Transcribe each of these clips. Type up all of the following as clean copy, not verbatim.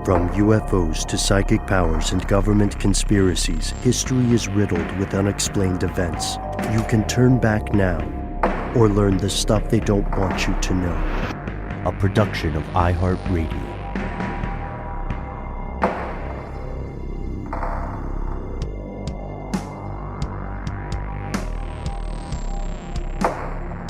From UFOs to psychic powers and government conspiracies, history is riddled with unexplained events. You can turn back now or learn the stuff they don't want you to know. A production of iHeartRadio.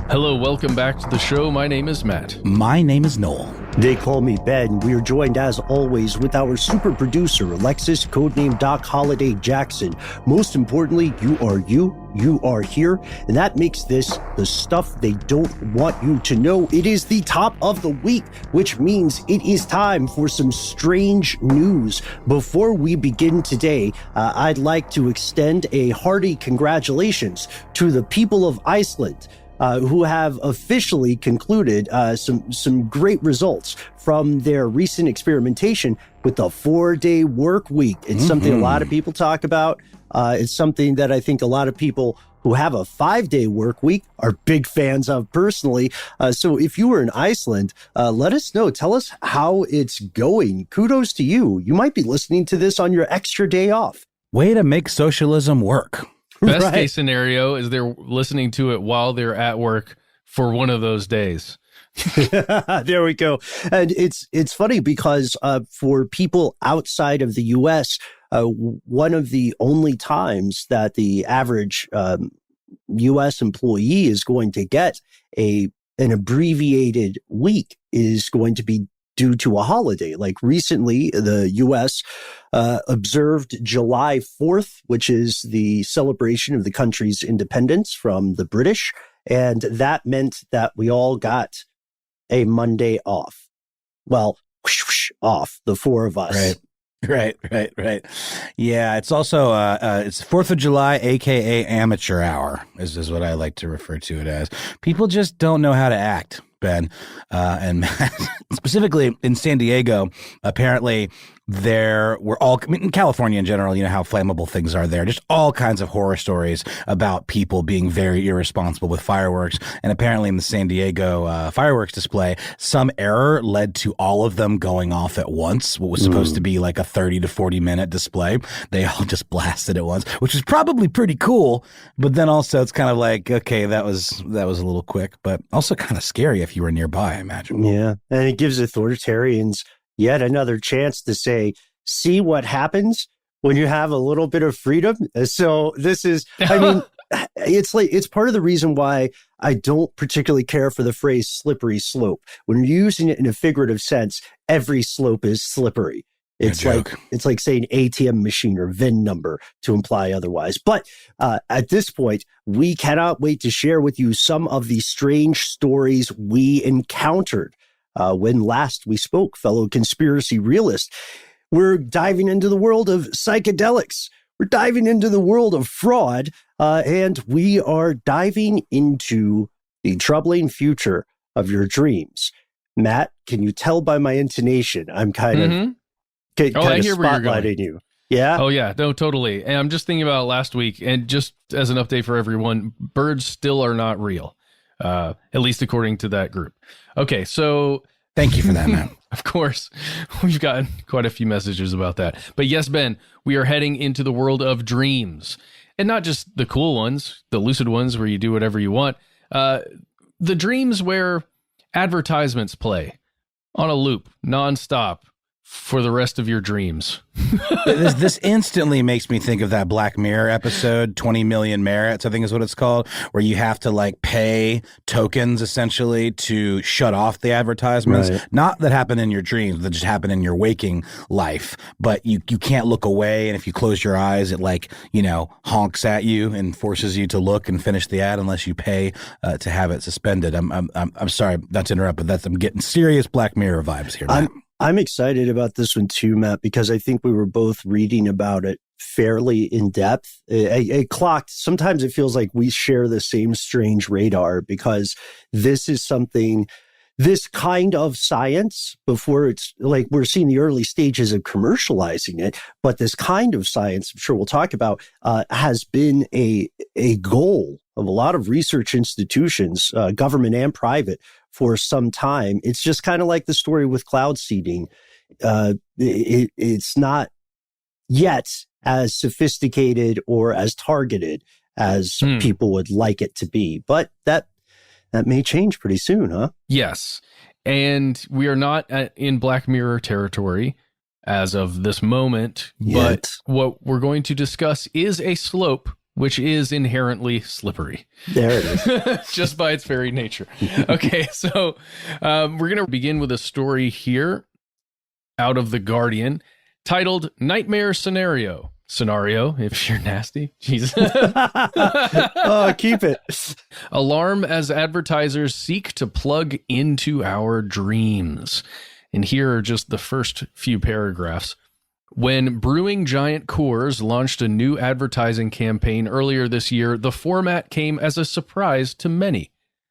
Hello, welcome back to the show. My name is Matt. My name is Noel. They call me Ben. We are joined, as always, with our super producer, Alexis, codename Doc Holiday Jackson. Most importantly, you are here, and that makes this the stuff they don't want you to know. It is the top of the week, which means it is time for some strange news. Before we begin today, I'd like to extend a hearty congratulations to the people of Iceland, who have officially concluded some great results from their recent experimentation with the 4-day work week. It's something a lot of people talk about. It's something that I think a lot of people who have a 5-day work week are big fans of personally. So if you were in Iceland, let us know. Tell us how it's going. Kudos to you. You might be listening to this on your extra day off. Way to make socialism work. Best case scenario is they're listening to it while they're at work for one of those days. There we go. And it's funny because for people outside of the U.S., one of the only times that the average U.S. employee is going to get an abbreviated week is going to be due to a holiday. Like recently, the U.S. Observed July 4th, which is the celebration of the country's independence from the British. And that meant that we all got a Monday off. Well, off, the four of us. Right. Yeah, it's also, it's 4th of July, a.k.a. amateur hour, is what I like to refer to it as. People just don't know how to act, Ben. And specifically in San Diego, apparently there were in California in general, you know how flammable things are there. Just all kinds of horror stories about people being very irresponsible with fireworks. And apparently in the San Diego fireworks display, some error led to all of them going off at once. What was supposed to be like a 30 to 40 minute display, they all just blasted at once, which is probably pretty cool. But then also it's kind of like, okay, that was a little quick, but also kind of scary if you were nearby, I imagine. Yeah. And it gives authoritarians yet another chance to say, see what happens when you have a little bit of freedom. So this is, I mean, it's part of the reason why I don't particularly care for the phrase slippery slope. When you're using it in a figurative sense, every slope is slippery. It's like saying ATM machine or VIN number to imply otherwise. But at this point, we cannot wait to share with you some of the strange stories we encountered when last we spoke, fellow conspiracy realists. We're diving into the world of psychedelics. We're diving into the world of fraud, and we are diving into the troubling future of your dreams. Matt, can you tell by my intonation? I'm kind of spotlighting you. Yeah? Oh, yeah. No, totally. And I'm just thinking about last week, and just as an update for everyone, birds still are not real, at least according to that group. Okay, so thank you for that, man. Of course, we've gotten quite a few messages about that. But yes, Ben, we are heading into the world of dreams. And not just the cool ones, the lucid ones where you do whatever you want. The dreams where advertisements play on a loop, nonstop, for the rest of your dreams. This instantly makes me think of that Black Mirror episode, 20 Million Merits, I think is what it's called, where you have to like pay tokens essentially to shut off the advertisements. Right. Not that happen in your dreams, that just happen in your waking life, but you can't look away. And if you close your eyes, it like, honks at you and forces you to look and finish the ad unless you pay to have it suspended. I'm sorry not to interrupt, but I'm getting serious Black Mirror vibes here, Matt. I'm excited about this one too, Matt, because I think we were both reading about it fairly in depth. I clocked. Sometimes it feels like we share the same strange radar because this is something, this kind of science, before it's like we're seeing the early stages of commercializing it, but this kind of science, I'm sure we'll talk about, has been a goal of a lot of research institutions, government and private, for some time. It's just kind of like the story with cloud seeding. it's not yet as sophisticated or as targeted as people would like it to be. But that may change pretty soon, huh? Yes. And we are not in Black Mirror territory as of this moment, but what we're going to discuss is a slope which is inherently slippery. There it is. Just by its very nature. Okay, so we're going to begin with a story here out of The Guardian titled Nightmare Scenario. Scenario, if you're nasty. Jesus. Oh, keep it. Alarm as advertisers seek to plug into our dreams. And here are just the first few paragraphs. When brewing giant Coors launched a new advertising campaign earlier this year, the format came as a surprise to many.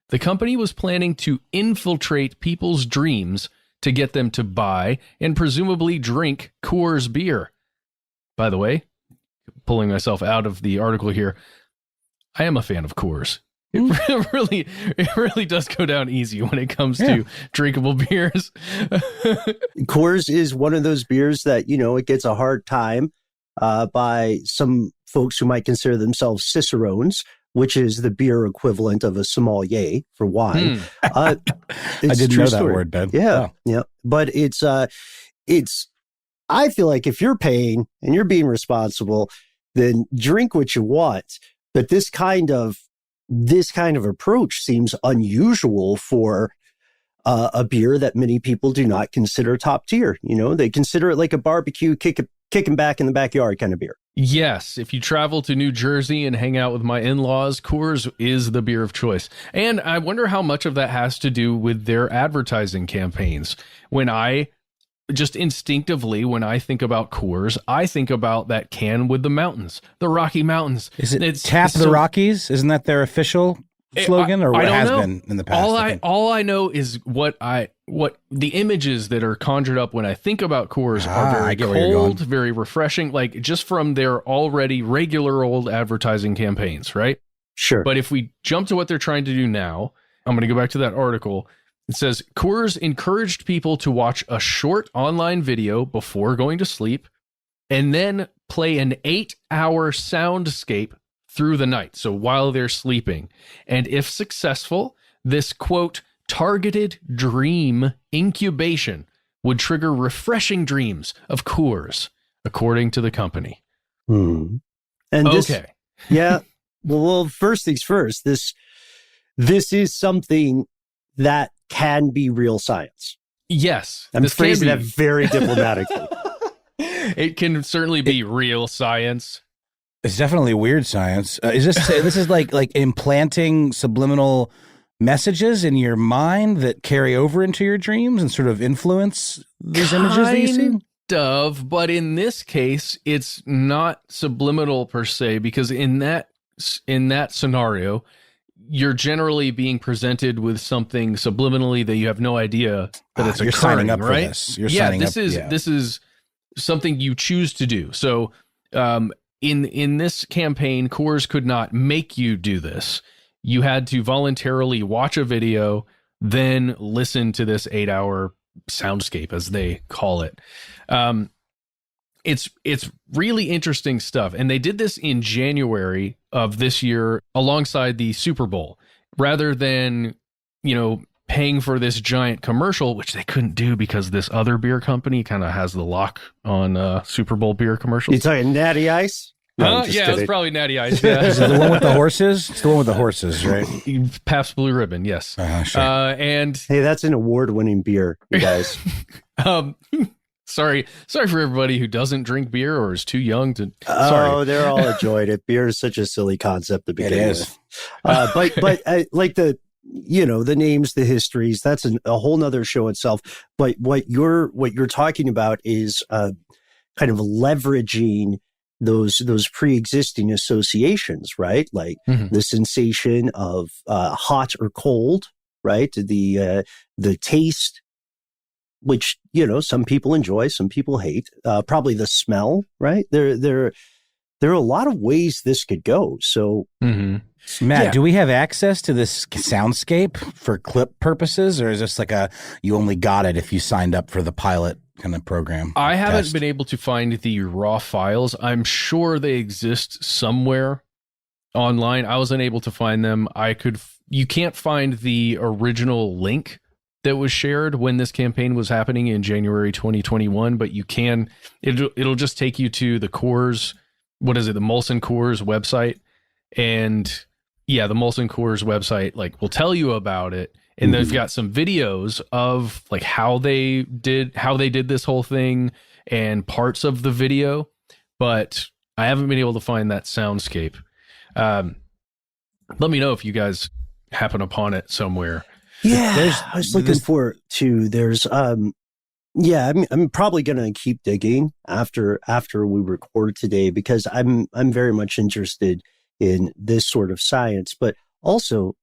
The company was planning to infiltrate people's dreams to get them to buy and presumably drink Coors beer. By the way, pulling myself out of the article here, I am a fan of Coors. It really does go down easy when it comes to drinkable beers. Coors is one of those beers that, it gets a hard time by some folks who might consider themselves cicerones, which is the beer equivalent of a sommelier for wine. I didn't know that word, Ben. Yeah. But it's I feel like if you're paying and you're being responsible, then drink what you want. But this kind of approach seems unusual for a beer that many people do not consider top tier. They consider it like a barbecue kicking back in the backyard kind of beer. Yes, if you travel to New Jersey and hang out with my in-laws, Coors is the beer of choice. And I wonder how much of that has to do with their advertising campaigns. When I instinctively think about Coors, I think about that can with the mountains, the Rocky Mountains. Is it Tap the Rockies? Isn't that their official slogan, or what has been in the past? All I know is what the images that are conjured up when I think about Coors are very cold, very refreshing, like just from their already regular old advertising campaigns, right? Sure. But if we jump to what they're trying to do now, I'm going to go back to that article. It says, Coors encouraged people to watch a short online video before going to sleep and then play an 8-hour soundscape through the night, so while they're sleeping. And if successful, this, quote, targeted dream incubation would trigger refreshing dreams of Coors, according to the company. And okay. Well, first things first, this is something that can be real science. Yes. I'm phrasing that very diplomatically. It can certainly be real science. It's definitely weird science. Is this is like implanting subliminal messages in your mind that carry over into your dreams and sort of influence these images that you see? But in this case, it's not subliminal per se, because in that scenario, you're generally being presented with something subliminally that you have no idea that it's you're occurring, signing up right? for this. This is something you choose to do. So, in this campaign, Coors could not make you do this. You had to voluntarily watch a video, then listen to this 8-hour soundscape, as they call it. It's really interesting stuff. And they did this in January of this year alongside the Super Bowl, rather than, paying for this giant commercial, which they couldn't do because this other beer company kind of has the lock on Super Bowl beer commercials. You talking Natty Ice? No, yeah, it was probably Natty Ice. Yeah. Is it the one with the horses? It's the one with the horses, right? Pabst Blue Ribbon, yes. Sure. And hey, that's an award-winning beer, you guys. Sorry for everybody who doesn't drink beer or is too young to. Oh, they're all enjoyed it. Beer is such a silly concept to begin with. But like the names, the histories, that's a whole nother show itself. But what you're talking about is kind of leveraging those pre-existing associations, right? Like the sensation of hot or cold, right? The taste, which some people enjoy, some people hate. Probably the smell, right? There there are a lot of ways this could go. So, Matt, do we have access to this soundscape for clip purposes, or is this like you only got it if you signed up for the pilot kind of program? I haven't been able to find the raw files. I'm sure they exist somewhere online. I was unable to find them. You can't find the original link that was shared when this campaign was happening in January 2021, but you can, it'll just take you to the Corps, the Molson Coors website. And yeah, the Molson Coors website will tell you about it. And they've got some videos of how they did this whole thing and parts of the video, but I haven't been able to find that soundscape. Let me know if you guys happen upon it somewhere. Yeah, I was looking for it too. There's, I'm probably gonna keep digging after we record today, because I'm very much interested in this sort of science, but also,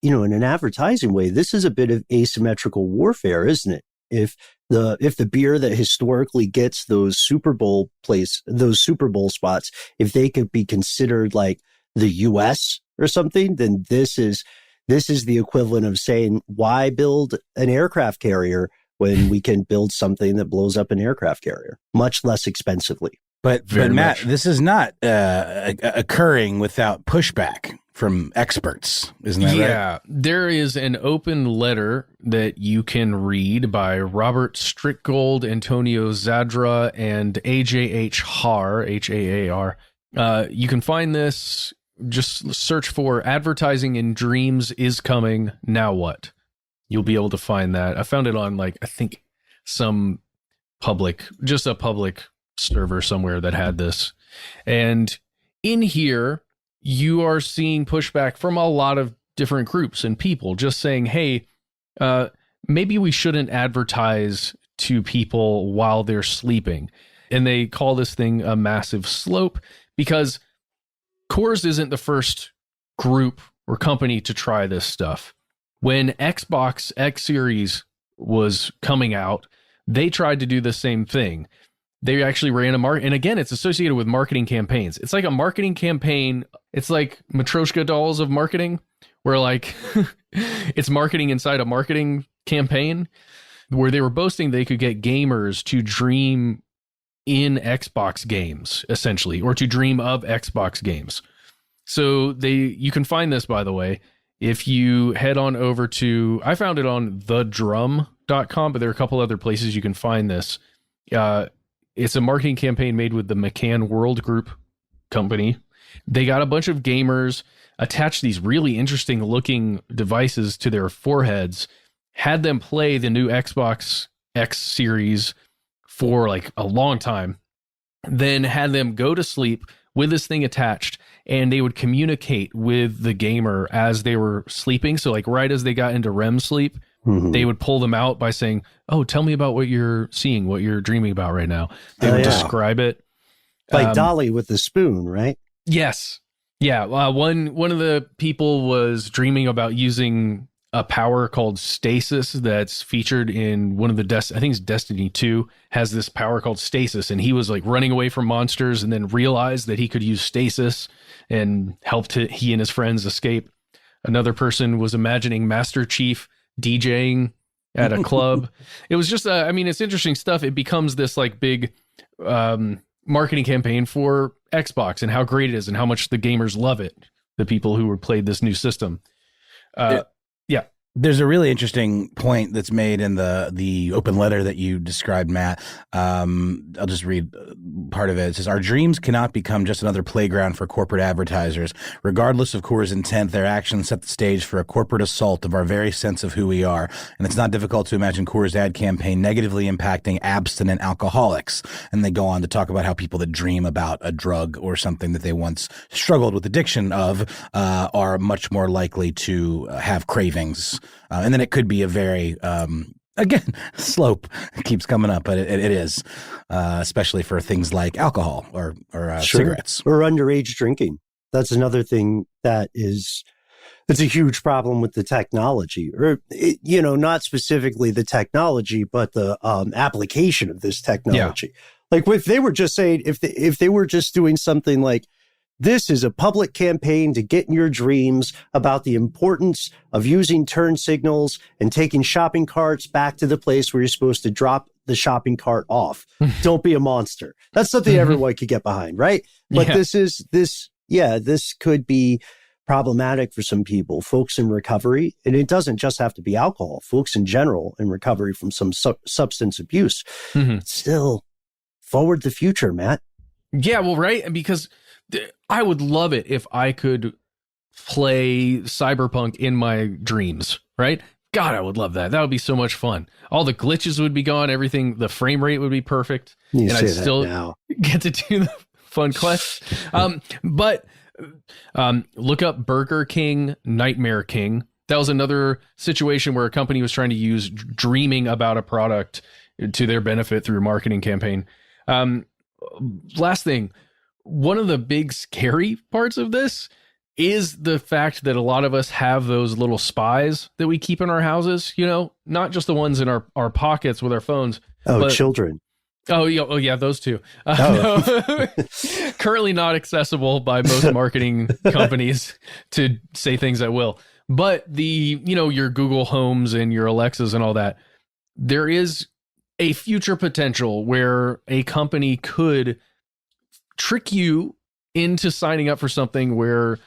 in an advertising way, this is a bit of asymmetrical warfare, isn't it? If the beer that historically gets those Super Bowl spots, if they could be considered like the US or something, then this is the equivalent of saying, why build an aircraft carrier when we can build something that blows up an aircraft carrier much less expensively? But Matt, this is not occurring without pushback from experts, isn't that right? Yeah, there is an open letter that you can read by Robert Strickgold, Antonio Zadra, and AJH Haar, Haar. You can find this. Just search for "Advertising in Dreams is Coming, Now What?" You'll be able to find that. I found it on I think a public server somewhere that had this. And in here, you are seeing pushback from a lot of different groups and people just saying, hey, maybe we shouldn't advertise to people while they're sleeping. And they call this thing a massive slope, because Coors isn't the first group or company to try this stuff. When Xbox X Series was coming out, they tried to do the same thing. They actually ran and again, it's associated with marketing campaigns. It's like a marketing campaign. It's like Matryoshka dolls of marketing, where it's marketing inside a marketing campaign, where they were boasting they could get gamers to dream in Xbox games, essentially, or to dream of Xbox games. So you can find this, by the way, if you head on over to, I found it on thedrum.com, but there are a couple other places you can find this. It's a marketing campaign made with the McCann World Group company. They got a bunch of gamers, attached these really interesting looking devices to their foreheads, had them play the new Xbox X Series for a long time, then had them go to sleep with this thing attached, and they would communicate with the gamer as they were sleeping. So right as they got into REM sleep, they would pull them out by saying, oh, tell me about what you're seeing, what you're dreaming about right now. They would describe it. Like Dolly with the spoon, right? Yes. Yeah. One of the people was dreaming about using a power called stasis that's featured in one of the I think it's Destiny 2 has this power called stasis, and he was running away from monsters and then realized that he could use stasis and helped he and his friends escape. Another person was imagining Master Chief DJing at a club. It was just it's interesting stuff. It becomes this big marketing campaign for Xbox and how great it is and how much the gamers love it, the people who played this new system. Yeah. There's a really interesting point that's made in the open letter that you described, Matt. I'll just read part of it. It says, our dreams cannot become just another playground for corporate advertisers. Regardless of Coors' intent, their actions set the stage for a corporate assault of our very sense of who we are. And it's not difficult to imagine Coors' ad campaign negatively impacting abstinent alcoholics. And they go on to talk about how people that dream about a drug or something that they once struggled with addiction of are much more likely to have cravings. And then it could be a very, again, slope keeps coming up, but it is, especially for things like alcohol or cigarettes. Or underage drinking. That's another thing it's a huge problem with the technology, or, not specifically the technology, but the application of this technology. Like if they were just saying, if they were just doing something like, this is a public campaign to get in your dreams about the importance of using turn signals and taking shopping carts back to the place where you're supposed to drop the shopping cart off. Don't be a monster. That's something everyone could get behind, right? But this could be problematic for some people, folks in recovery. And it doesn't just have to be alcohol, folks in general in recovery from some substance abuse. Still, forward the future, Matt. Yeah, well, right. Because I would love it if I could play Cyberpunk in my dreams, right? God, I would love that. That would be so much fun. All the glitches would be gone. Everything, the frame rate would be perfect. And I'd still get to do the fun quests. But look up Burger King, Nightmare King. That was another situation where a company was trying to use dreaming about a product to their benefit through a marketing campaign. Last thing, one of the big scary parts of this is the fact that a lot of us have those little spies that we keep in our houses, not just the ones in our pockets with our phones. But children. Oh yeah, those two. Currently not accessible by most marketing companies to say things at will. But your Google Homes and your Alexas and all that, there is a future potential where a company could trick you into signing up for something where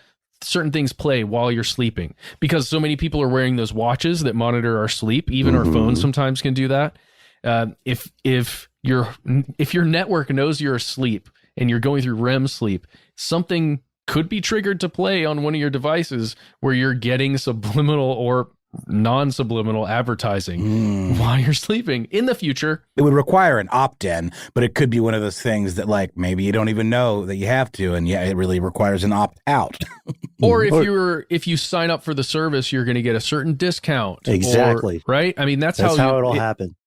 certain things play while you're sleeping, because so many people are wearing those watches that monitor our sleep. Even our phones sometimes can do that. If your network knows you're asleep and you're going through REM sleep, something could be triggered to play on one of your devices where you're getting subliminal or non-subliminal advertising while you're sleeping in the future. It would require an opt-in, but it could be one of those things that maybe you don't even know that you have to, and it really requires an opt-out. Or if you sign up for the service, you're going to get a certain discount. Exactly. Right? I mean, that's how it'll happen.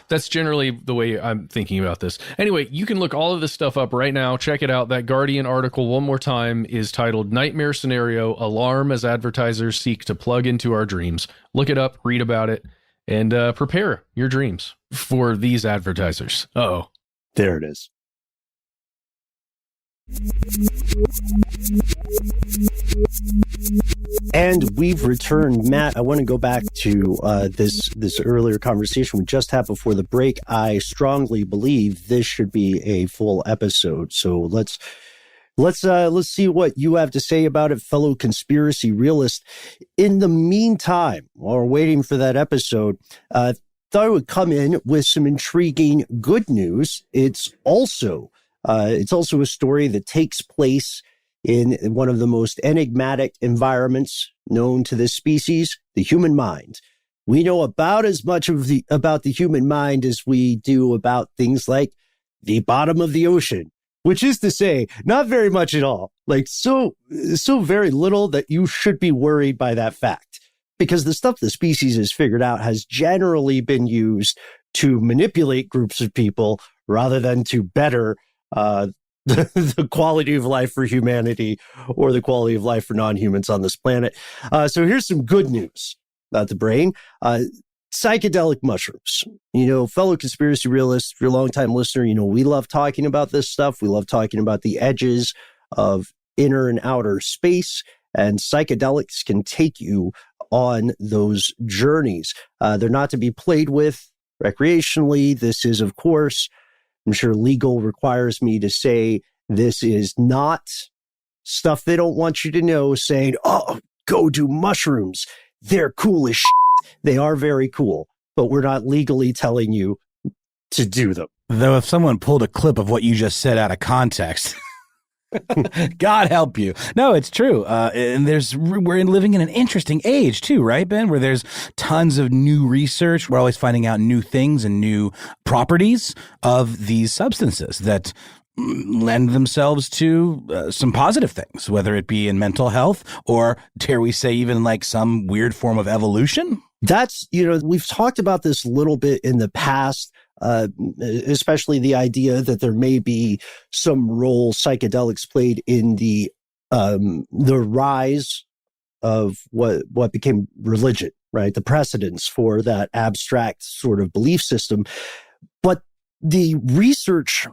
That's generally the way I'm thinking about this. Anyway, you can look all of this stuff up right now. Check it out. That Guardian article, one more time, is titled Nightmare Scenario, Alarm as Advertisers Seek to Plug into Our Dreams. Look it up, read about it, and prepare your dreams for these advertisers. Uh-oh. There it is. And we've returned. Matt, I want to go back to this earlier conversation we just had before the break. I strongly believe this should be a full episode. So let's see what you have to say about it, fellow conspiracy realist. In the meantime, while we're waiting for that episode, thought I would come in with some intriguing good news. It's also a story that takes place in one of the most enigmatic environments known to this species, the human mind. We know about as much about the human mind as we do about things like the bottom of the ocean, which is to say, not very much at all. So very little that you should be worried by that fact. Because the stuff the species has figured out has generally been used to manipulate groups of people rather than to better the quality of life for humanity or the quality of life for non-humans on this planet. So here's some good news about the brain. Psychedelic mushrooms. Fellow conspiracy realists, if you're a longtime listener, we love talking about this stuff. We love talking about the edges of inner and outer space, and psychedelics can take you on those journeys. They're not to be played with recreationally. This is, of course, I'm sure legal requires me to say this is not stuff they don't want you to know, saying, oh, go do mushrooms. They're cool as shit. They are very cool, but we're not legally telling you to do them. Though if someone pulled a clip of what you just said out of context, God help you. No, it's true. And we're living in an interesting age too, right, Ben? Where there's tons of new research. We're always finding out new things and new properties of these substances that lend themselves to some positive things, whether it be in mental health or, dare we say, even some weird form of evolution. That's, we've talked about this a little bit in the past. Especially the idea that there may be some role psychedelics played in the rise of what became religion, right? The precedence for that abstract sort of belief system. But the research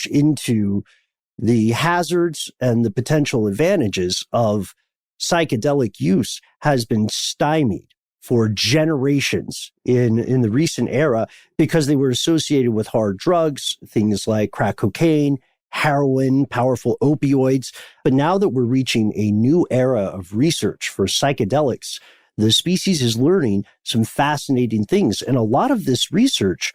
into the hazards and the potential advantages of psychedelic use has been stymied for generations in the recent era because they were associated with hard drugs, things like crack cocaine, heroin, powerful opioids. But now that we're reaching a new era of research for psychedelics, the species is learning some fascinating things. And a lot of this research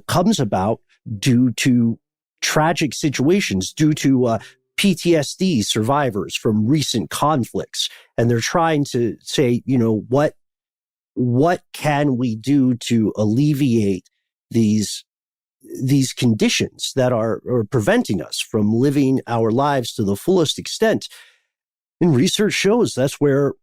comes about due to tragic situations, due to PTSD survivors from recent conflicts. And they're trying to say, what can we do to alleviate these conditions that are preventing us from living our lives to the fullest extent? And research shows that's where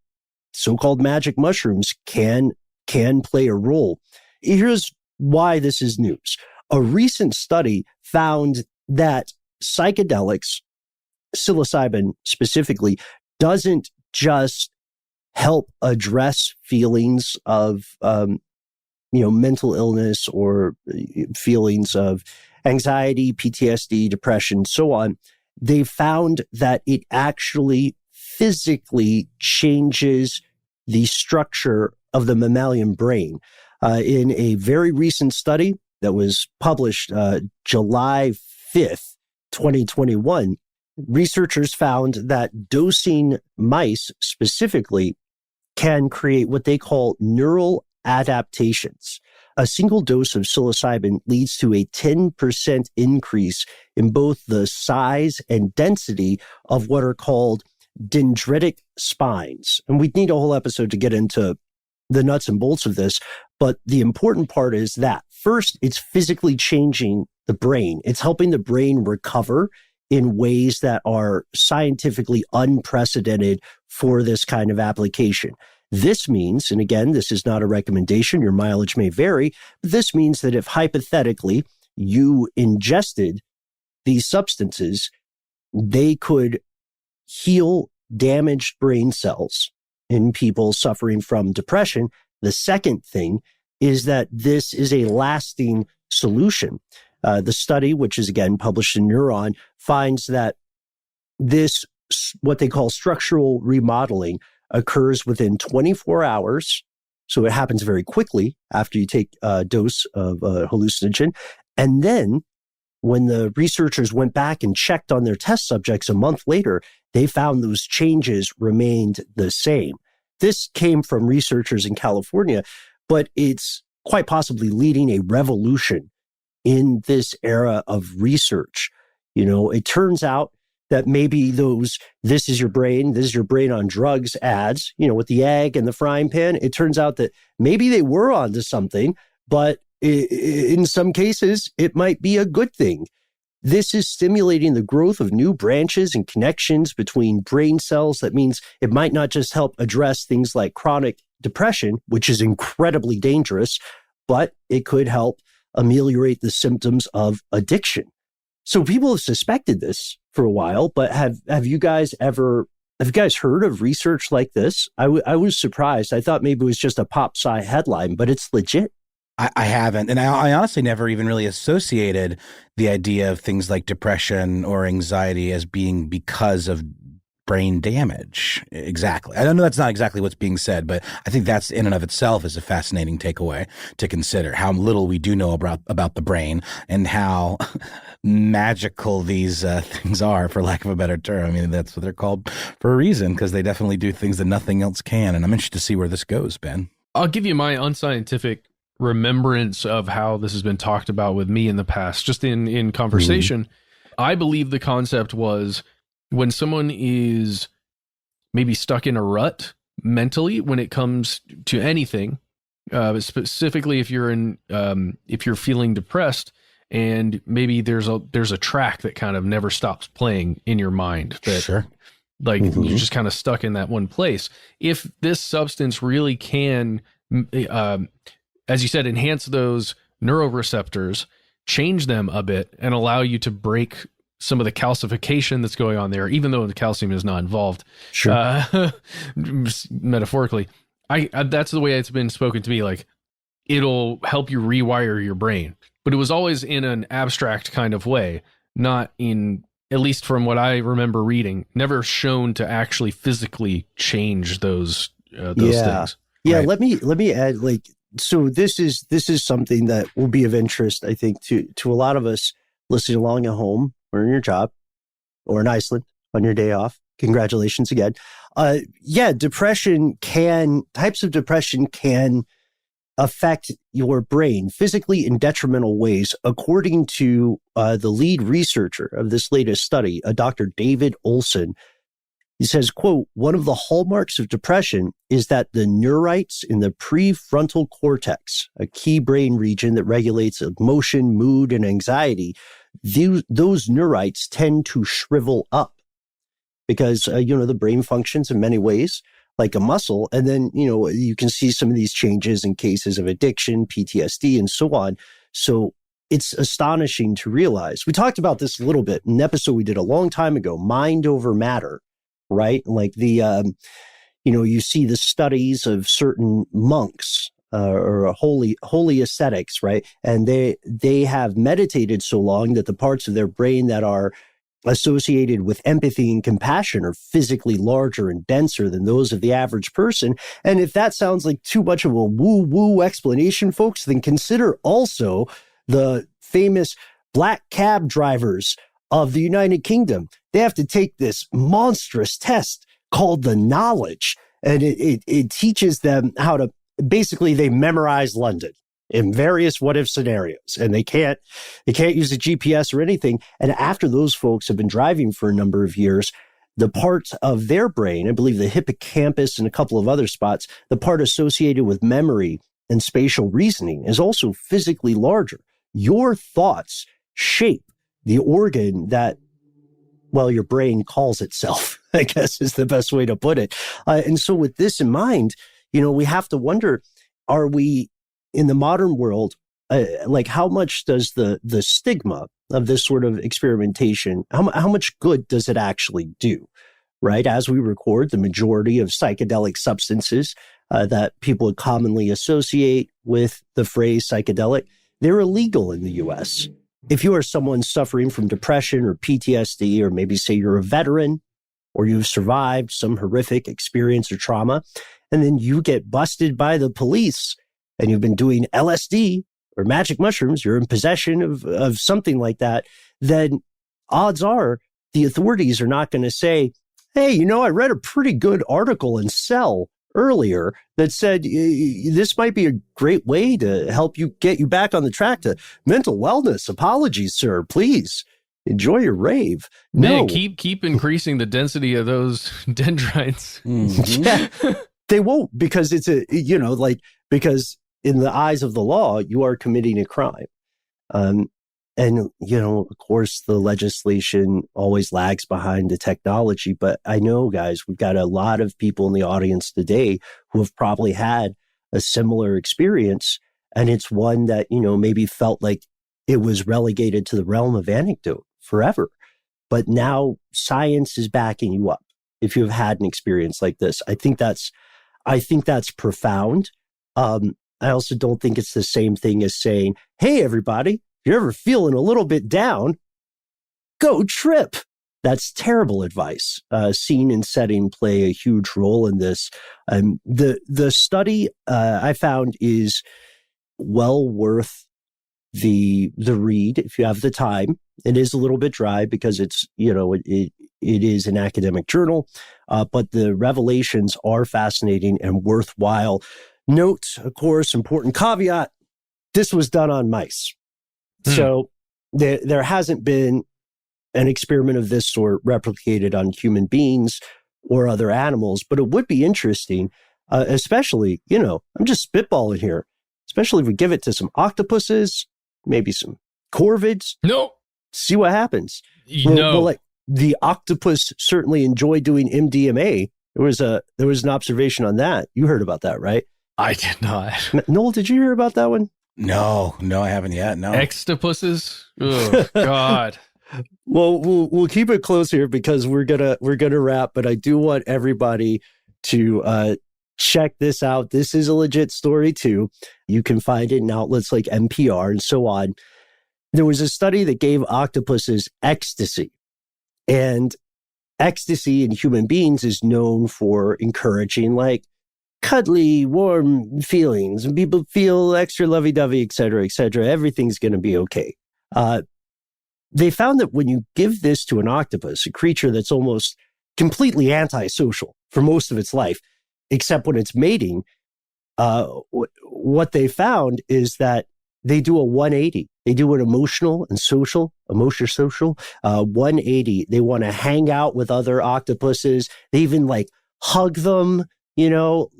so-called magic mushrooms can play a role. Here's why this is news. A recent study found that psychedelics, psilocybin specifically, doesn't just help address feelings of mental illness or feelings of anxiety, PTSD, depression, so on. They found that it actually physically changes the structure of the mammalian brain. In a very recent study that was published July 5th, 2021, researchers found that dosing mice specifically can create what they call neural adaptations. A single dose of psilocybin leads to a 10% increase in both the size and density of what are called dendritic spines. And we'd need a whole episode to get into the nuts and bolts of this. But the important part is that first, it's physically changing the brain. It's helping the brain recover in ways that are scientifically unprecedented for this kind of application. This means, and again, this is not a recommendation, your mileage may vary, but this means that if hypothetically you ingested these substances, they could heal damaged brain cells in people suffering from depression. The second thing is that this is a lasting solution. The study, which is again published in Neuron, finds that this, what they call structural remodeling, occurs within 24 hours. So it happens very quickly after you take a dose of a hallucinogen. And then when the researchers went back and checked on their test subjects a month later, they found those changes remained the same. This came from researchers in California, but it's quite possibly leading a revolution in this era of research. It turns out that maybe those this is your brain on drugs ads, with the egg and the frying pan, it turns out that maybe they were onto something, but in some cases, it might be a good thing. This is stimulating the growth of new branches and connections between brain cells. That means it might not just help address things like chronic depression, which is incredibly dangerous, but it could help ameliorate the symptoms of addiction. So people have suspected this for a while, but have you guys heard of research like this? I was surprised. I thought maybe it was just a pop sci headline, but it's legit. I haven't. And I honestly never even really associated the idea of things like depression or anxiety as being because of brain damage. Exactly. I don't know, that's not exactly what's being said, but I think that's in and of itself is a fascinating takeaway to consider, how little we do know about the brain and how magical these things are, for lack of a better term. I mean, that's what they're called for a reason, because they definitely do things that nothing else can. And I'm interested to see where this goes, Ben. I'll give you my unscientific remembrance of how this has been talked about with me in the past, just in conversation. I believe the concept was when someone is maybe stuck in a rut mentally when it comes to anything, specifically if you're feeling depressed, and maybe there's a track that kind of never stops playing in your mind that Sure. Like you're just kind of stuck in that one place. If this substance really can, as you said, enhance those neuroreceptors, change them a bit, and allow you to break some of the calcification that's going on there, even though the calcium is not involved. Sure. Metaphorically, I that's the way it's been spoken to me. Like, it'll help you rewire your brain. but it was always in an abstract kind of way, not in, at least from what I remember reading, never shown to actually physically change those things. Yeah, Right. let me add, like, so this is something that will be of interest, I think, to a lot of us listening along at home or in your job or in Iceland on your day off. Congratulations again. Types of depression can affect your brain physically in detrimental ways, according to the lead researcher of this latest study, Dr. David Olson. He says, quote, one of the hallmarks of depression is that the neurites in the prefrontal cortex, a key brain region that regulates emotion, mood, and anxiety, those neurites tend to shrivel up because, the brain functions in many ways like a muscle. And then, you can see some of these changes in cases of addiction, PTSD, and so on. So it's astonishing to realize. We talked about this a little bit in an episode we did a long time ago, Mind Over Matter. Right? Like you see the studies of certain monks or holy ascetics, right? And they have meditated so long that the parts of their brain that are associated with empathy and compassion are physically larger and denser than those of the average person. And if that sounds like too much of a woo-woo explanation, folks, then consider also the famous black cab drivers of the United Kingdom. They have to take this monstrous test called the knowledge, and it teaches them how to, basically they memorize London in various what-if scenarios, and they can't use a GPS or anything. And after those folks have been driving for a number of years, the parts of their brain, I believe the hippocampus and a couple of other spots, the part associated with memory and spatial reasoning is also physically larger. Your thoughts shape the organ that, well, your brain calls itself, I guess is the best way to put it. And so with this in mind, we have to wonder, are we in the modern world, like how much does the stigma of this sort of experimentation, how much good does it actually do? Right? As we record, the majority of psychedelic substances that people would commonly associate with the phrase psychedelic, they're illegal in the US. If you are someone suffering from depression or PTSD, or maybe say you're a veteran or you've survived some horrific experience or trauma, and then you get busted by the police and you've been doing LSD or magic mushrooms, you're in possession of something like that, then odds are the authorities are not going to say, hey, I read a pretty good article in Cell earlier that said this might be a great way to help you get you back on the track to mental wellness. Apologies, sir. Please enjoy your rave. No, Man, keep increasing the density of those dendrites. Mm-hmm. Yeah, they won't, because it's because in the eyes of the law, you are committing a crime. And, of course, the legislation always lags behind the technology. But I know, guys, we've got a lot of people in the audience today who have probably had a similar experience. And it's one that, maybe felt like it was relegated to the realm of anecdote forever. But now science is backing you up. If you've had an experience like this, I think that's profound. I also don't think it's the same thing as saying, hey, everybody, if you're ever feeling a little bit down, go trip. That's terrible advice. Scene and setting play a huge role in this. The study I found is well worth the read if you have the time. It is a little bit dry because it's, it is an academic journal, but the revelations are fascinating and worthwhile. Note, of course, important caveat, this was done on mice. So there hasn't been an experiment of this sort replicated on human beings or other animals, but it would be interesting, especially, I'm just spitballing here, especially if we give it to some octopuses, maybe some corvids. No. See what happens. No. Well, like the octopus certainly enjoy doing MDMA. There was an observation on that. You heard about that, right? I did not. Noel, did you hear about that one? No, I haven't yet. No. Extopuses? Oh, God. Well, we'll keep it close here because we're gonna wrap. But I do want everybody to check this out. This is a legit story too. You can find it in outlets like NPR and so on. there was a study that gave octopuses ecstasy. And ecstasy in human beings is known for encouraging like cuddly, warm feelings, and people feel extra lovey-dovey, et cetera, everything's going to be okay. They found that when you give this to an octopus, a creature that's almost completely antisocial for most of its life, except when it's mating, what they found is that they do a 180. They do an emotional social 180. They want to hang out with other octopuses. They even like hug them,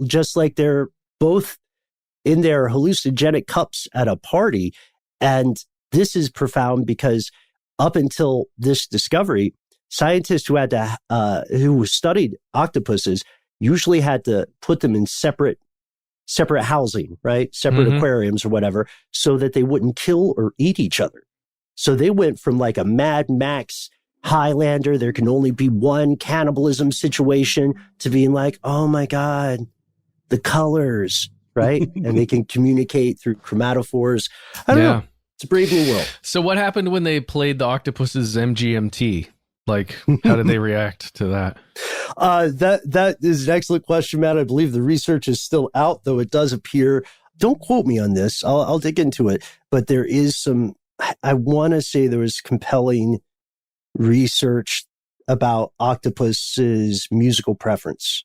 just like they're both in their hallucinogenic cups at a party. And this is profound because up until this discovery, scientists who studied octopuses usually had to put them in separate housing, right? Separate aquariums or whatever, so that they wouldn't kill or eat each other. So they went from like a Mad Max Highlander, there can only be one cannibalism situation, to being like, oh my God, the colors, right? And they can communicate through chromatophores. I don't know. It's a brave new world. So what happened when they played the octopus's MGMT? Like, how did they react to that? That is an excellent question, Matt. I believe the research is still out, though it does appear, don't quote me on this, I'll dig into it, but there is I want to say there was compelling research about octopus's musical preference.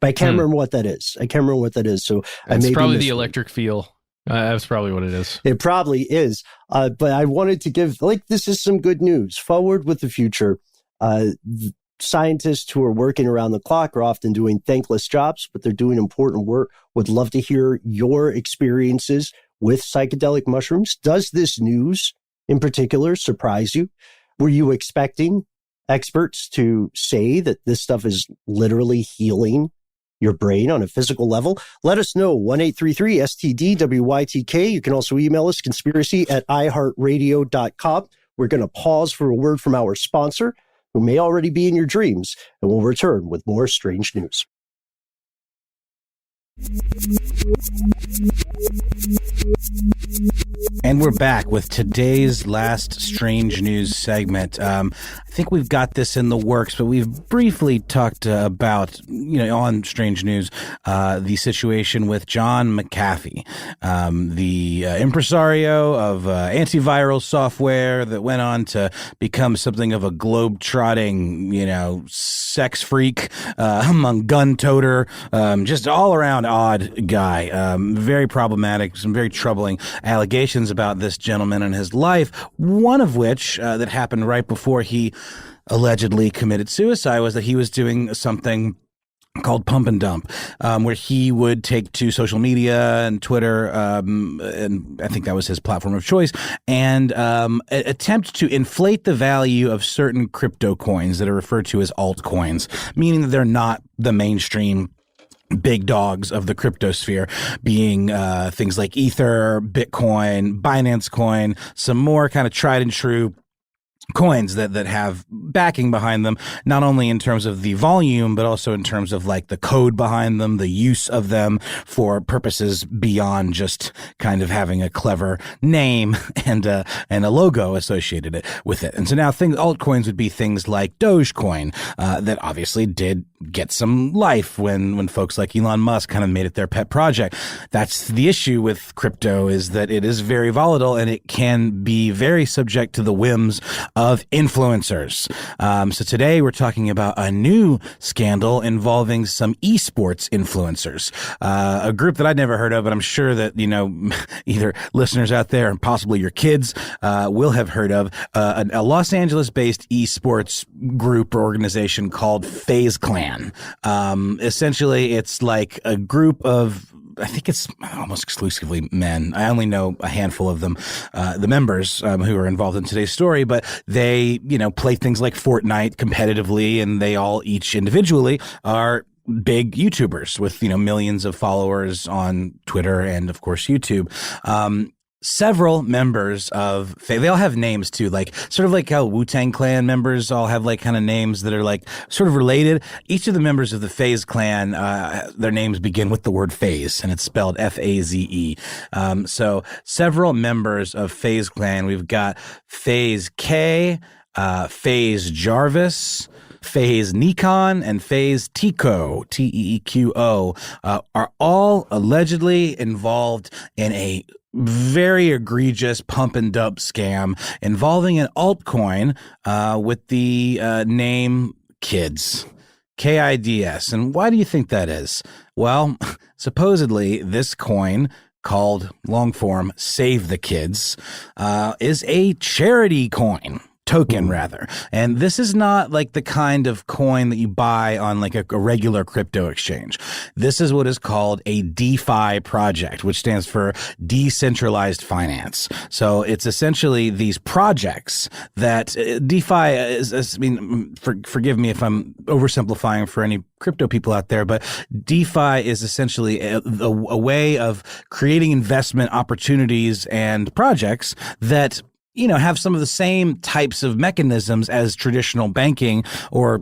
But I can't remember what that is. So it's probably the electric feel. That's probably what it is. It probably is. But I wanted to give, this is some good news. Forward with the future. Scientists who are working around the clock are often doing thankless jobs, but they're doing important work. Would love to hear your experiences with psychedelic mushrooms. Does this news in particular surprise you? Were you expecting experts to say that this stuff is literally healing your brain on a physical level? Let us know. 1-833-STDWYTK. You can also email us conspiracy@iHeartRadio.com. We're going to pause for a word from our sponsor, who may already be in your dreams, and we'll return with more strange news. And we're back with today's last strange news segment. I think we've got this in the works, but we've briefly talked about, on strange news, the situation with John McAfee, the impresario of antiviral software that went on to become something of a globe-trotting, sex freak among gun toter, just all around odd guy. Very problematic, some very troubling allegations about this gentleman and his life, one of which that happened right before he allegedly committed suicide was that he was doing something called Pump and Dump, where he would take to social media and Twitter, and I think that was his platform of choice, and attempt to inflate the value of certain crypto coins that are referred to as altcoins, meaning that they're not the mainstream big dogs of the cryptosphere, being things like Ether, Bitcoin, Binance Coin, some more kind of tried and true coins that have backing behind them, not only in terms of the volume, but also in terms of like the code behind them, the use of them for purposes beyond just kind of having a clever name and a logo associated with it. And so now altcoins would be things like Dogecoin, that obviously did get some life when folks like Elon Musk kind of made it their pet project. That's the issue with crypto, is that it is very volatile and it can be very subject to the whims of influencers. So today we're talking about a new scandal involving some esports influencers, a group that I'd never heard of, but I'm sure that, either listeners out there and possibly your kids will have heard of, a Los Angeles-based esports group or organization called FaZe Clan. Essentially, it's like a group of, I think it's almost exclusively men. I only know a handful of them, the members who are involved in today's story, but they, play things like Fortnite competitively, and they all each individually are big YouTubers with, millions of followers on Twitter and of course YouTube. several members of they all have names too, like sort of like how Wu-Tang Clan members all have like kind of names that are like sort of related. Each of the members of the FaZe clan, their names begin with the word FaZe, and it's spelled F-A-Z-E. So several members of FaZe clan. We've got FaZe K, FaZe Jarvis, FaZe Nikon, and FaZe Teeko, T-E-E-Q-O, are all allegedly involved in a very egregious pump and dump scam involving an altcoin with the name Kids, K-I-D-S. And why do you think that is? Well, supposedly this coin, called long form Save the Kids, is a charity coin. Token, rather. And this is not like the kind of coin that you buy on like a regular crypto exchange. This is what is called a DeFi project, which stands for decentralized finance. So it's essentially these projects that DeFi is, I mean, forgive me if I'm oversimplifying for any crypto people out there, but DeFi is essentially a way of creating investment opportunities and projects that have some of the same types of mechanisms as traditional banking or,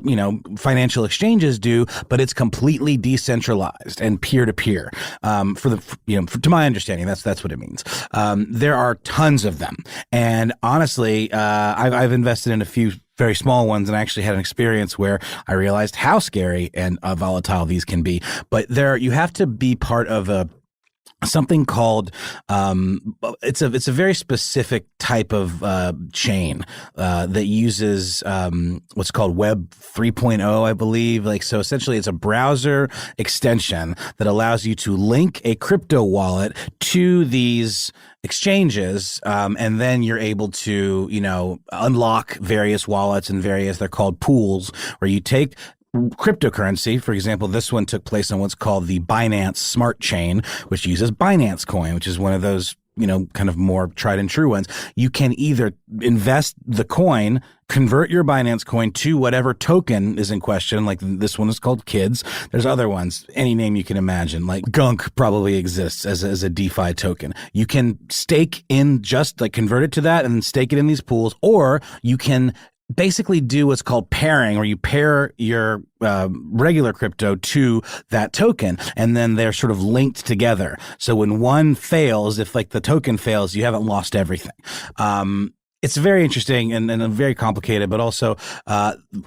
financial exchanges do, but it's completely decentralized and peer-to-peer. To my understanding, that's what it means. There are tons of them. And honestly, I've invested in a few very small ones, and I actually had an experience where I realized how scary and volatile these can be. But you have to be part of something called it's a very specific type of chain that uses what's called Web 3.0, I believe. So essentially it's a browser extension that allows you to link a crypto wallet to these exchanges, and then you're able to unlock various wallets and they're called pools, where you take cryptocurrency. For example, this one took place on what's called the Binance Smart Chain, which uses Binance Coin, which is one of those, kind of more tried and true ones. You can either invest the coin, convert your Binance coin to whatever token is in question. Like this one is called Kids. There's other ones, any name you can imagine, like Gunk probably exists as a DeFi token. You can stake in, just like convert it to that and then stake it in these pools, or you can basically do what's called pairing, where you pair your regular crypto to that token, and then they're sort of linked together. So when one fails, if like the token fails, you haven't lost everything. It's very interesting and very complicated, but also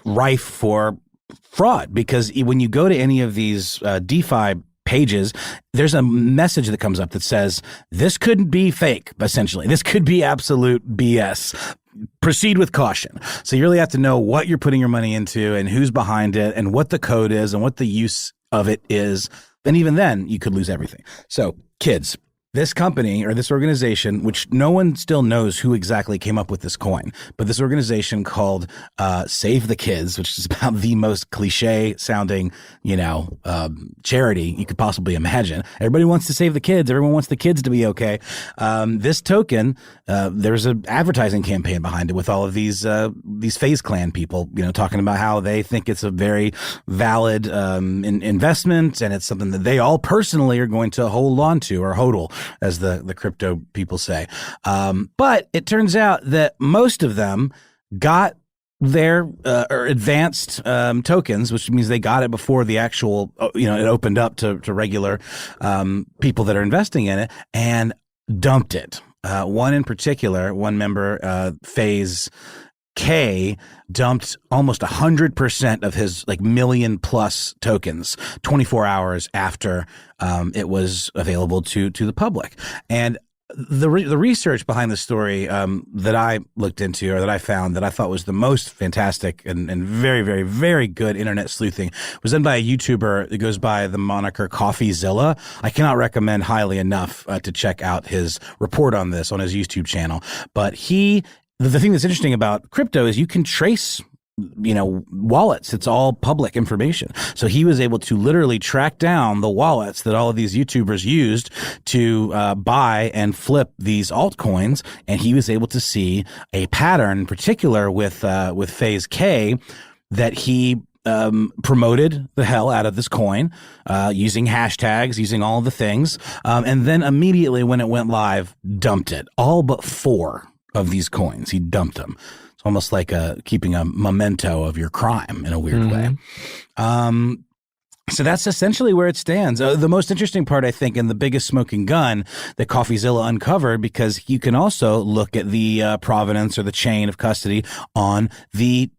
rife for fraud, because when you go to any of these DeFi pages, there's a message that comes up that says, this could be fake, essentially. This could be absolute BS. Proceed with caution. So you really have to know what you're putting your money into and who's behind it and what the code is and what the use of it is. And even then, you could lose everything. So, Kids, this company or this organization, which no one still knows who exactly came up with this coin, but this organization called Save the Kids, which is about the most cliche sounding, charity you could possibly imagine. Everybody wants to save the kids. Everyone wants the kids to be okay. This token, there's an advertising campaign behind it with all of these FaZe Clan people, talking about how they think it's a very valid investment, and it's something that they all personally are going to hold on to, or hodl, as the crypto people say. But it turns out that most of them got their advanced tokens, which means they got it before the actual, it opened up to regular people that are investing in it, and dumped it. One in particular, one member, FaZe K, dumped almost 100% of his million plus tokens 24 hours after it was available to the public. And the research behind the story that I looked into, or that I found, that I thought was the most fantastic and very, very, very good internet sleuthing, was done by a YouTuber that goes by the moniker CoffeeZilla. I cannot recommend highly enough to check out his report on this on his YouTube channel. But the thing that's interesting about crypto is you can trace wallets. It's all public information. So he was able to literally track down the wallets that all of these YouTubers used to buy and flip these altcoins, and he was able to see a pattern, in particular with FaZe K, that he promoted the hell out of this coin, using hashtags, using all the things. And then immediately when it went live, dumped it. All but 4 of these coins. He dumped them. It's almost like keeping a memento of your crime in a weird way. So that's essentially where it stands. The most interesting part, I think, and the biggest smoking gun that CoffeeZilla uncovered, because you can also look at the provenance or the chain of custody on the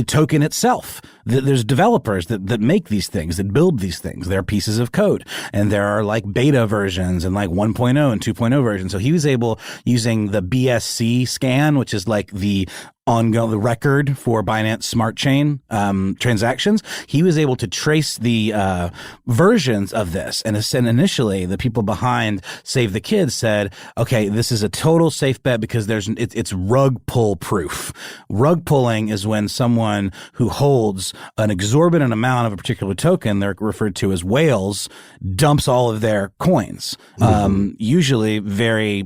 token itself. There's developers that make these things, that build these things. They're pieces of code. And there are like beta versions and like 1.0 and 2.0 versions. So he was able, using the BSC scan, which is like the record for Binance Smart Chain transactions, he was able to trace the versions of this. And initially, the people behind Save the Kids said, okay, this is a total safe bet because it's rug pull proof. Rug pulling is when someone who holds an exorbitant amount of a particular token, they're referred to as whales, dumps all of their coins, usually very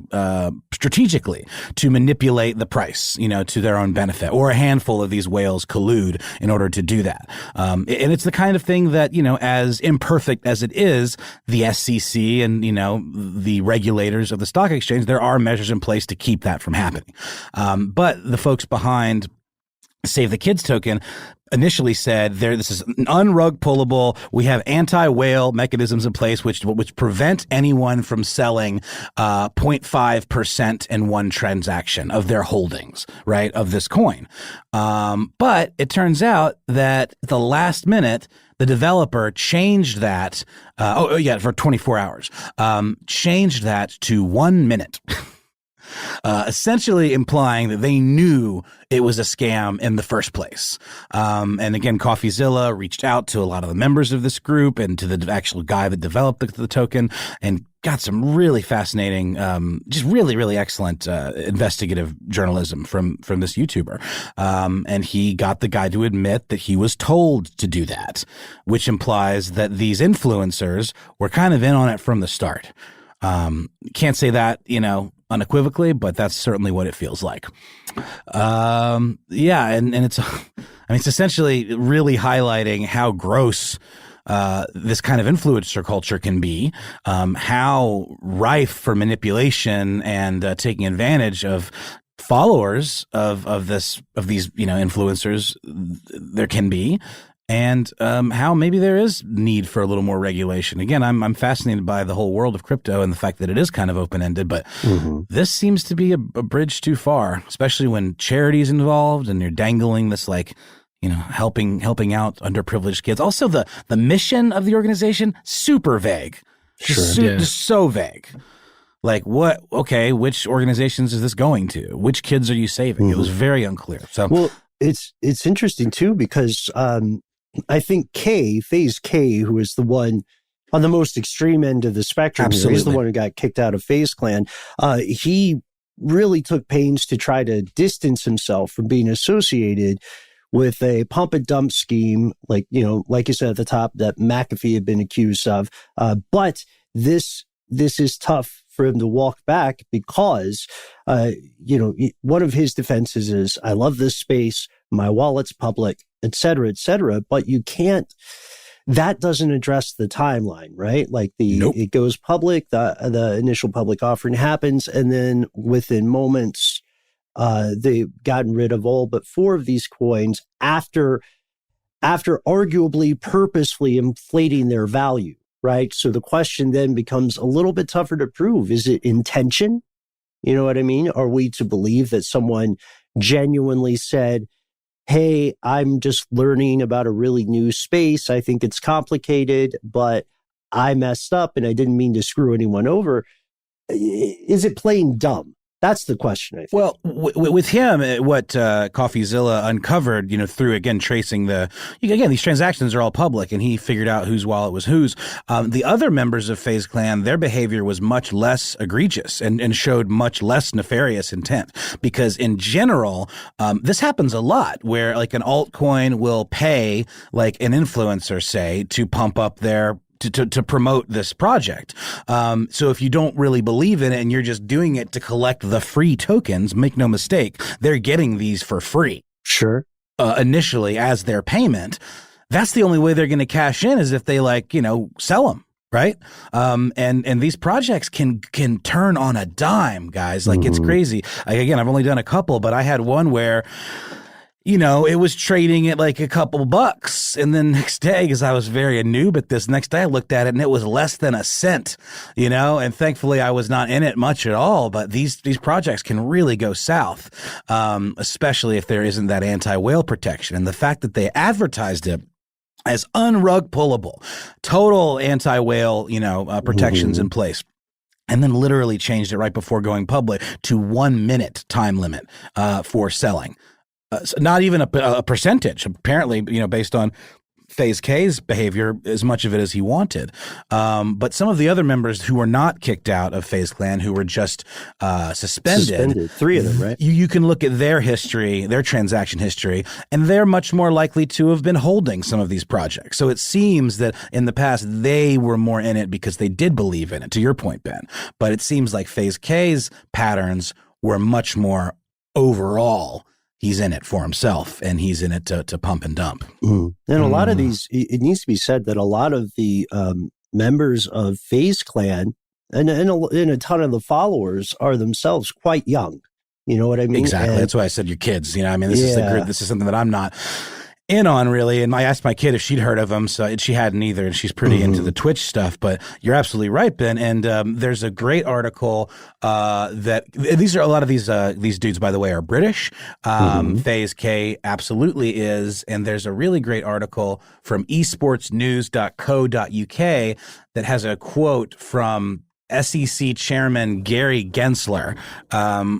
strategically, to manipulate the price, to their own benefit, or a handful of these whales collude in order to do that. And it's the kind of thing that, as imperfect as it is, the SEC and, the regulators of the stock exchange, there are measures in place to keep that from happening. But the folks behind Save the Kids token initially said this is unrug pullable. We have anti-whale mechanisms in place which prevent anyone from selling 0.5% in one transaction of their holdings, right, of this coin. But it turns out that at the last minute, the developer changed that. For 24 hours, changed that to 1 minute. Essentially implying that they knew it was a scam in the first place. And again, CoffeeZilla reached out to a lot of the members of this group and to the actual guy that developed the token, and got some really fascinating, just really, really excellent investigative journalism from this YouTuber. And he got the guy to admit that he was told to do that, which implies that these influencers were kind of in on it from the start. Can't say that, unequivocally, but that's certainly what it feels like. And it's, it's essentially really highlighting how gross this kind of influencer culture can be, how rife for manipulation and taking advantage of followers of these influencers there can be. And how maybe there is need for a little more regulation. Again, I'm fascinated by the whole world of crypto and the fact that it is kind of open-ended, but this seems to be a bridge too far, especially when charity's involved and you're dangling this helping out underprivileged kids. Also, the mission of the organization, super vague. Just so vague. Like what? Okay, which organizations is this going to? Which kids are you saving? It was very unclear. So, well, it's interesting too because I think FaZe K, who is the one on the most extreme end of the spectrum, he's the one who got kicked out of FaZe Clan. He really took pains to try to distance himself from being associated with a pump and dump scheme, like you said at the top, that McAfee had been accused of. But this is tough for him to walk back because, one of his defenses is, I love this space, my wallet's public, et cetera, but you can't, that doesn't address the timeline, right? Like it goes public, the initial public offering happens, and then within moments, they've gotten rid of all but 4 of these coins after arguably purposefully inflating their value. Right. So the question then becomes a little bit tougher to prove. Is it intention? You know what I mean? Are we to believe that someone genuinely said, hey, I'm just learning about a really new space. I think it's complicated, but I messed up and I didn't mean to screw anyone over. Is it plain dumb? That's the question, I think. Well, with him, what CoffeeZilla uncovered, through, again, tracing these transactions are all public, and he figured out whose wallet was whose. The other members of FaZe Clan, their behavior was much less egregious and showed much less nefarious intent. Because in general, this happens a lot, where like an altcoin will pay like an influencer, say, to pump up their to promote this project. So if you don't really believe in it and you're just doing it to collect the free tokens, make no mistake, they're getting these for free. Sure. Initially as their payment. that's the only way they're going to cash in is if they sell them. Right. And these projects can turn on a dime, guys. Like it's crazy. Again, I've only done a couple, but I had one where, it was trading at like a couple bucks. And then next day, because I was very a noob at this, next day I looked at it and it was less than a cent, and thankfully I was not in it much at all. But these projects can really go south, especially if there isn't that anti-whale protection. And the fact that they advertised it as unrug pullable, total anti-whale, protections in place. And then literally changed it right before going public to 1 minute time limit for selling. So not even a percentage, apparently, based on FaZe K's behavior, as much of it as he wanted. But some of the other members who were not kicked out of FaZe Clan, who were just suspended, 3 of them, right? You can look at their history, their transaction history, and they're much more likely to have been holding some of these projects. So it seems that in the past, they were more in it because they did believe in it, to your point, Ben. But it seems like FaZe K's patterns were much more overall. He's in it for himself, and he's in it to pump and dump. And a lot of these, it needs to be said that a lot of the members of FaZe Clan and a ton of the followers are themselves quite young. You know what I mean? Exactly. And, that's why I said your kids. This is the group. This is something that I'm not in on, really. And I asked my kid if she'd heard of him, so she hadn't either, and she's pretty into the Twitch stuff. But you're absolutely right, Ben. And there's a great article that these are a lot of these dudes, by the way, are British. FaZe K absolutely is, and there's a really great article from esportsnews.co.uk that has a quote from SEC Chairman Gary Gensler,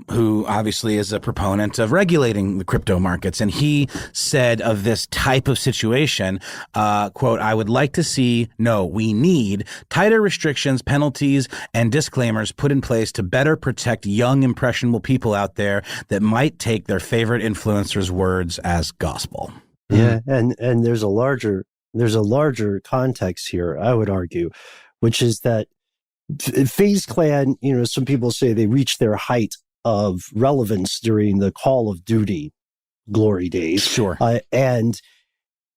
who obviously is a proponent of regulating the crypto markets. And he said of this type of situation, quote, we need tighter restrictions, penalties, and disclaimers put in place to better protect young, impressionable people out there that might take their favorite influencers' words as gospel. Yeah. And there's a larger context here, I would argue, which is that FaZe Clan, some people say they reached their height of relevance during the Call of Duty glory days. Sure. And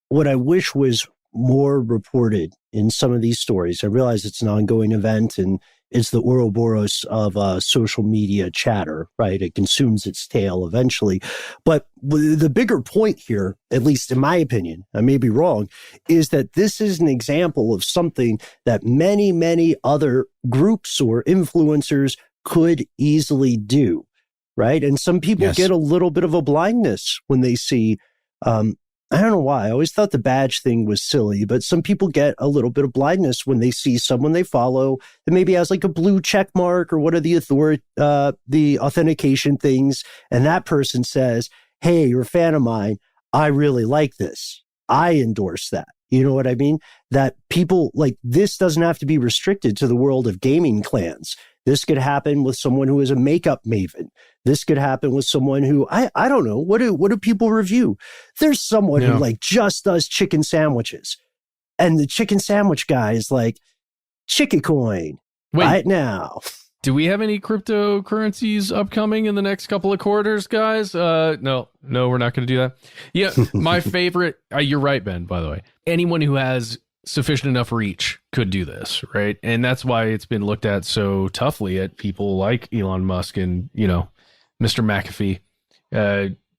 what I wish was more reported in some of these stories. I realize it's an ongoing event and it's the Ouroboros of social media chatter, right? It consumes its tail eventually. But the bigger point here, at least in my opinion, I may be wrong, is that this is an example of something that many, many other groups or influencers could easily do, right? And some people get a little bit of a blindness when they see, I don't know why. I always thought the badge thing was silly, but some people get a little bit of blindness when they see someone they follow that maybe has like a blue check mark or what are the authentication things. And that person says, hey, you're a fan of mine. I really like this. I endorse that. You know what I mean? That people like this doesn't have to be restricted to the world of gaming clans. This could happen with someone who is a makeup maven. This could happen with someone who, I don't know, what do people review? There's someone who like just does chicken sandwiches. And the chicken sandwich guy is like, chicken coin, right now. Do we have any cryptocurrencies upcoming in the next couple of quarters, guys? No, we're not going to do that. Yeah, my favorite, you're right, Ben, by the way. Anyone who has sufficient enough reach could do this, right? And that's why it's been looked at so toughly at people like Elon Musk and, Mr. McAfee,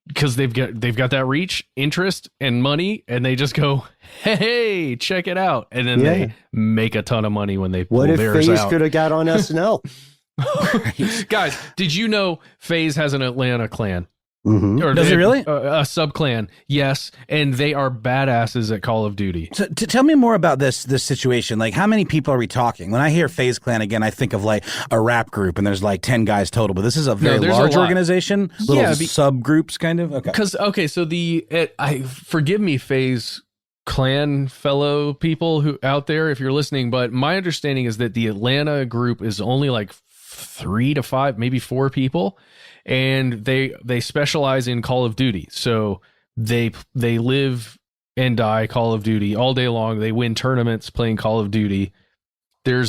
because they've got that reach, interest, and money, and they just go, hey, check it out, and then they make a ton of money when they pull theirs out. What if FaZe could have got on SNL? Guys, did you know FaZe has an Atlanta clan? Mm-hmm. Or does it really? A sub clan, yes, and they are badasses at Call of Duty. So, tell me more about this situation. Like, how many people are we talking? When I hear FaZe Clan again, I think of like a rap group, and there's like 10 guys total. But this is a very large organization, little subgroups, kind of. Okay, so forgive me, FaZe Clan fellow people who out there, if you're listening, but my understanding is that the Atlanta group is only like 3 to 5, maybe 4 people. And they specialize in Call of Duty. So they live and die Call of Duty all day long. They win tournaments playing Call of Duty. I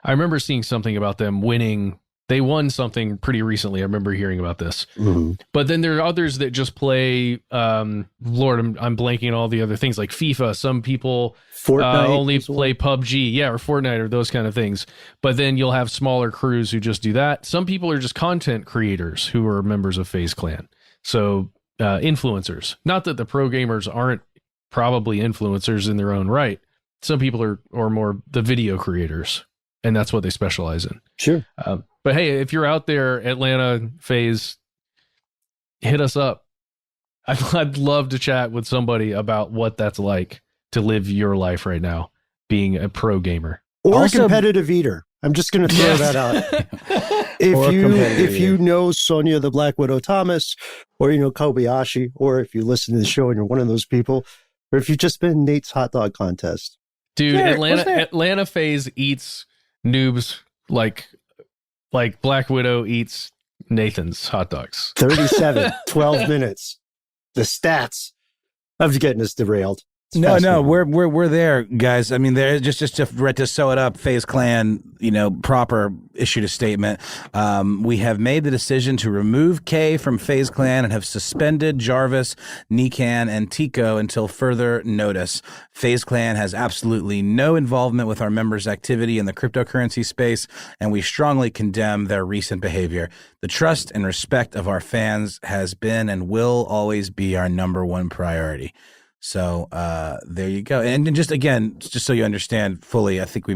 remember seeing something about them winning They won something pretty recently. I remember hearing about this. Mm-hmm. But then there are others that just play, Lord, I'm blanking on all the other things like FIFA. Some people Fortnite only play PUBG, yeah, or Fortnite or those kind of things. But then you'll have smaller crews who just do that. Some people are just content creators who are members of FaZe Clan. So influencers. Not that the pro gamers aren't probably influencers in their own right. Some people are more the video creators, and that's what they specialize in. Sure. But hey, if you're out there, Atlanta FaZe, hit us up. I'd love to chat with somebody about what that's like to live your life right now, being a pro gamer. Or Also, a competitive eater. I'm just going to throw that out. If you know Sonia the Black Widow Thomas, or you know Kobayashi, or if you listen to the show and you're one of those people, or if you've just been in Nate's hot dog contest. Dude, Atlanta FaZe eats noobs like Black Widow eats Nathan's hot dogs. 37, 12 minutes. The stats. I'm getting us derailed. No, we're there, guys. I mean, there just to sew it up. FaZe Clan, proper issued a statement. We have made the decision to remove K from FaZe Clan and have suspended Jarvis, Nikan, and Tico until further notice. FaZe Clan has absolutely no involvement with our members' activity in the cryptocurrency space, and we strongly condemn their recent behavior. The trust and respect of our fans has been and will always be our number one priority. So there you go. And just so you understand fully, I think we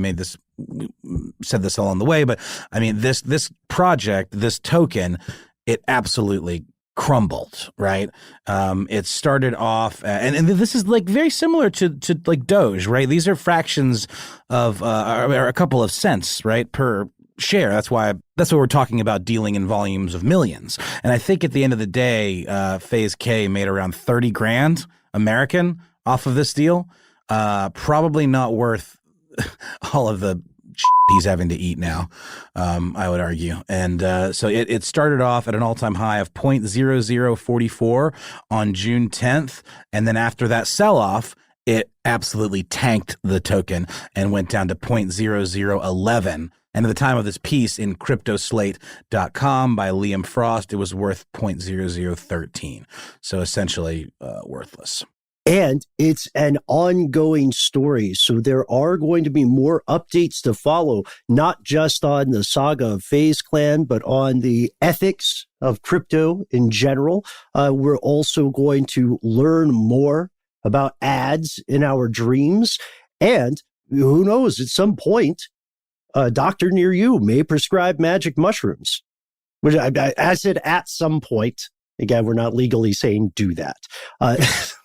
said this along the way, but I mean, this project, this token, it absolutely crumbled, right? It started off, and this is like very similar to like Doge, right? These are fractions of, or a couple of cents, right, per share. That's why we're talking about dealing in volumes of millions. And I think at the end of the day, FaZe K made around 30 grand American off of this deal. Probably not worth all of the he's having to eat now, I would argue. And so it started off at an all-time high of 0.0044 on June 10th. And then after that sell-off, it absolutely tanked the token and went down to 0.0011. And at the time of this piece in cryptoslate.com by Liam Frost, it was worth 0.0013. So essentially worthless. And it's an ongoing story. So there are going to be more updates to follow, not just on the saga of FaZe Clan, but on the ethics of crypto in general. We're also going to learn more about ads in our dreams. And who knows, at some point, a doctor near you may prescribe magic mushrooms. Which I said at some point. Again, we're not legally saying do that.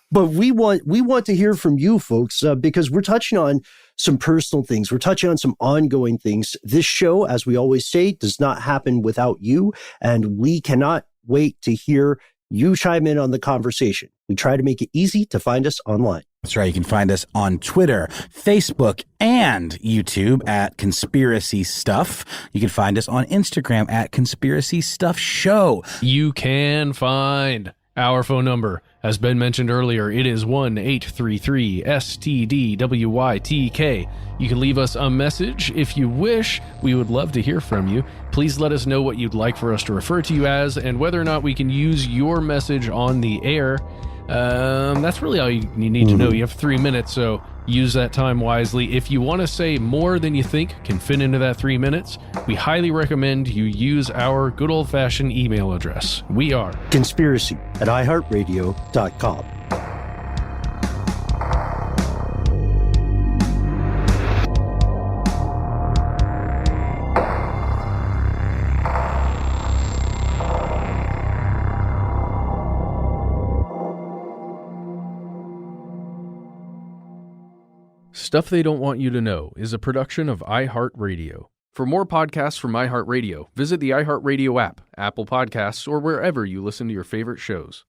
But we want to hear from you folks because we're touching on some personal things. We're touching on some ongoing things. This show, as we always say, does not happen without you. And we cannot wait to hear you chime in on the conversation. We try to make it easy to find us online. That's right. You can find us on Twitter, Facebook, and YouTube at Conspiracy Stuff. You can find us on Instagram at Conspiracy Stuff Show. You can find our phone number. As Ben mentioned earlier, it is 1-833-STDWYTK. You can leave us a message if you wish. We would love to hear from you. Please let us know what you'd like for us to refer to you as and whether or not we can use your message on the air. That's really all you need to know. You have 3 minutes, so use that time wisely. If you want to say more than you think can fit into that 3 minutes, we highly recommend you use our good old-fashioned email address. We are conspiracy@iHeartRadio.com. Stuff They Don't Want You to Know is a production of iHeartRadio. For more podcasts from iHeartRadio, visit the iHeartRadio app, Apple Podcasts, or wherever you listen to your favorite shows.